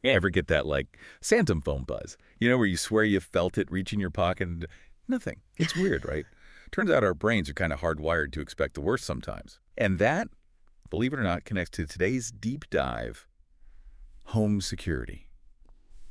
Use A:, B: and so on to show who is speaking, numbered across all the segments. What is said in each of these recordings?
A: Yeah. Ever get that, like, phantom phone buzz? You know, where you swear you felt it reach in your pocket and nothing. It's weird, right? Turns out our brains are kind of hardwired to expect the worst sometimes. And that, believe it or not, connects to today's deep dive, home security.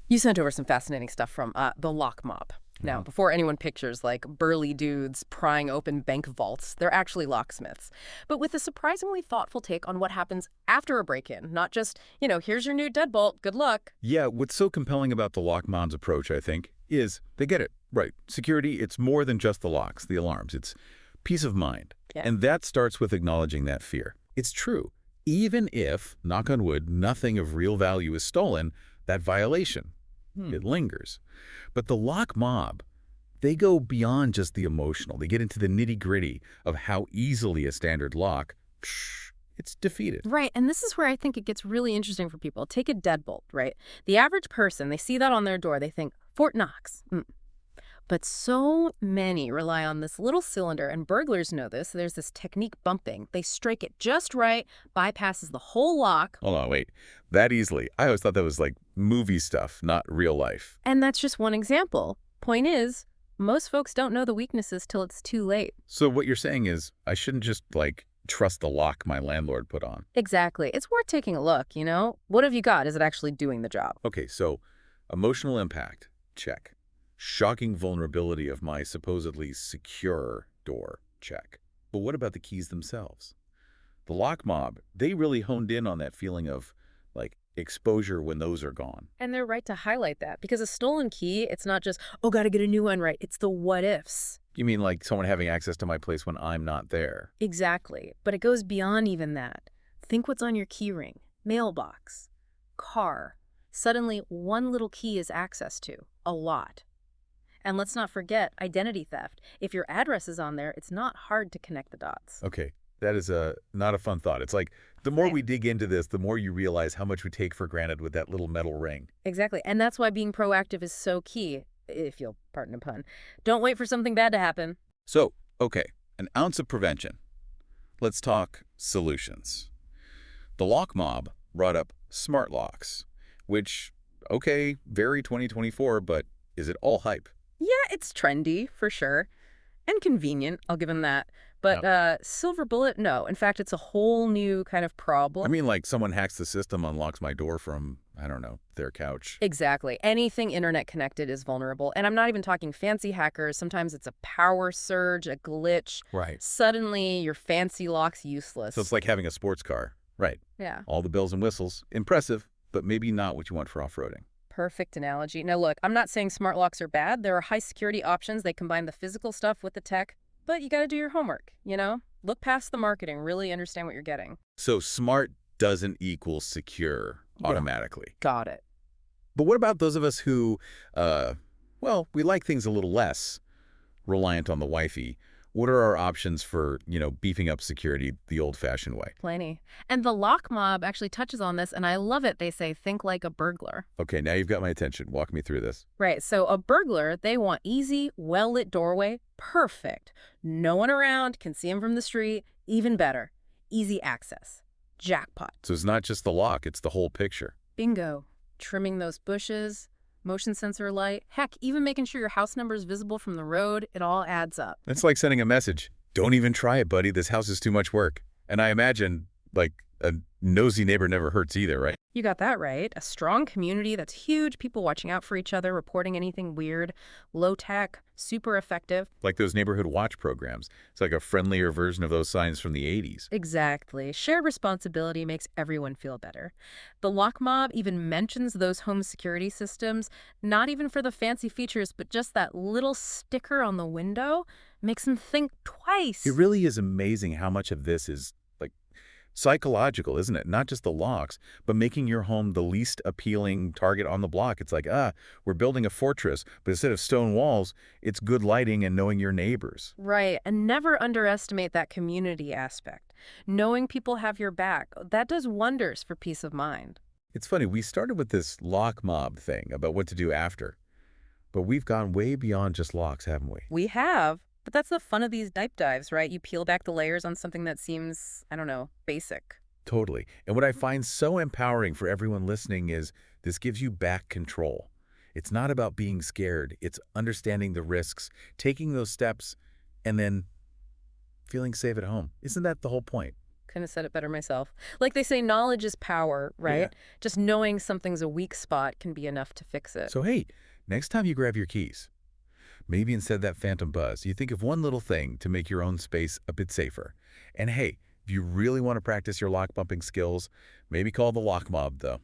B: You sent over some fascinating stuff from the lock mob. Now,
A: Uh-huh.
B: before anyone pictures like burly dudes prying open bank vaults, they're actually locksmiths. But with a surprisingly thoughtful take on what happens after a break-in, not just, here's your new deadbolt, good luck.
A: Yeah, what's so compelling about the Lockman's approach, I think, is they get it. Right. Security, it's more than just the locks, the alarms. It's peace of mind.
B: Yeah.
A: And that starts with acknowledging that fear. It's true. Even if, knock on wood, nothing of real value is stolen, that violation, it lingers. But the lock mob, they go beyond just the emotional. They get into the nitty-gritty of how easily a standard lock, it's defeated.
B: Right, and this is where I think it gets really interesting for people. Take a deadbolt, right? The average person, they see that on their door, they think, Fort Knox. But so many rely on this little cylinder, and burglars know this. There's this technique bumping. They strike it just right, bypasses the whole lock.
A: Hold on, wait. That easily? I always thought that was like movie stuff, not real life.
B: And that's just one example. Point is, most folks don't know the weaknesses till it's too late.
A: So what you're saying is I shouldn't just, like, trust the lock my landlord put on.
B: Exactly. It's worth taking a look, you know? What have you got? Is it actually doing the job?
A: Okay, so emotional impact, check. Shocking vulnerability of my supposedly secure door, check. But what about the keys themselves? The lock mob, they really honed in on that feeling of, like, exposure when those are gone.
B: And they're right to highlight that because a stolen key, it's not just, oh, gotta get a new one right. It's the what ifs.
A: You mean like someone having access to my place when I'm not there?
B: Exactly. But it goes beyond even that. Think what's on your key ring, mailbox, car. Suddenly, one little key is access to. A lot. And let's not forget identity theft. If your address is on there, it's not hard to connect the dots.
A: Okay, that is not a fun thought. It's like the more we dig into this, the more you realize how much we take for granted with that little metal ring.
B: Exactly. And that's why being proactive is so key, if you'll pardon a pun. Don't wait for something bad to happen.
A: So, okay, an ounce of prevention. Let's talk solutions. The lock mob brought up smart locks, which, okay, very 2024, but is it all hype?
B: Yeah, it's trendy, for sure. And convenient, I'll give him that. But silver bullet, no. In fact, it's a whole new kind of problem.
A: I mean, like someone hacks the system, unlocks my door from, I don't know, their couch.
B: Exactly. Anything internet connected is vulnerable. And I'm not even talking fancy hackers. Sometimes it's a power surge, a glitch.
A: Right.
B: Suddenly, your fancy lock's useless.
A: So it's like having a sports car. Right.
B: Yeah.
A: All the bells and whistles. Impressive, but maybe not what you want for off-roading.
B: Perfect analogy. Now, look, I'm not saying smart locks are bad. There are high security options. They combine the physical stuff with the tech. But you got to do your homework, you know? Look past the marketing. Really understand what you're getting.
A: So smart doesn't equal secure automatically.
B: Got it.
A: But what about those of us who, well, we like things a little less reliant on the wifey? What are our options for, beefing up security the old-fashioned way?
B: Plenty. And the lock mob actually touches on this, and I love it. They say, think like a burglar.
A: Okay, now you've got my attention. Walk me through this.
B: Right, so a burglar, they want easy, well-lit doorway. Perfect. No one around, can see them from the street. Even better, easy access. Jackpot.
A: So it's not just the lock, it's the whole picture.
B: Bingo. Trimming those bushes, motion sensor light, heck, even making sure your house number is visible from the road, it all adds up.
A: It's like sending a message. Don't even try it, buddy. This house is too much work. And I imagine, like, a nosy neighbor never hurts either, right?
B: You got that right. A strong community that's huge, people watching out for each other, reporting anything weird, low tech, super effective.
A: Like those neighborhood watch programs. It's like a friendlier version of those signs from the 80s.
B: Exactly. Shared responsibility makes everyone feel better. The lock mob even mentions those home security systems, not even for the fancy features, but just that little sticker on the window makes them think twice.
A: It really is amazing how much of this is, like, psychological, isn't it? Not just the locks, but making your home the least appealing target on the block. It's like, we're building a fortress, but instead of stone walls, it's good lighting and knowing your neighbors.
B: Right, and never underestimate that community aspect. Knowing people have your back, that does wonders for peace of mind.
A: It's funny, we started with this lock mob thing about what to do after, but we've gone way beyond just locks, haven't we?
B: We have. But that's the fun of these deep dives, right? You peel back the layers on something that seems, I don't know, basic.
A: Totally. And what I find so empowering for everyone listening is This gives you back control. It's not about being scared. It's understanding the risks, taking those steps, and then feeling safe at home. Isn't that the whole point?
B: Couldn't have said it better myself. Like they say, knowledge is power,
A: Yeah.
B: right? Just knowing something's a weak spot can be enough to fix it.
A: So hey, next time you grab your keys, maybe instead of that phantom buzz, you think of one little thing to make your own space a bit safer. And hey, if you really want to practice your lock bumping skills, maybe call the lock mob, though.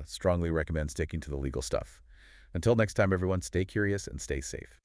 A: Strongly recommend sticking to the legal stuff. Until next time, everyone, stay curious and stay safe.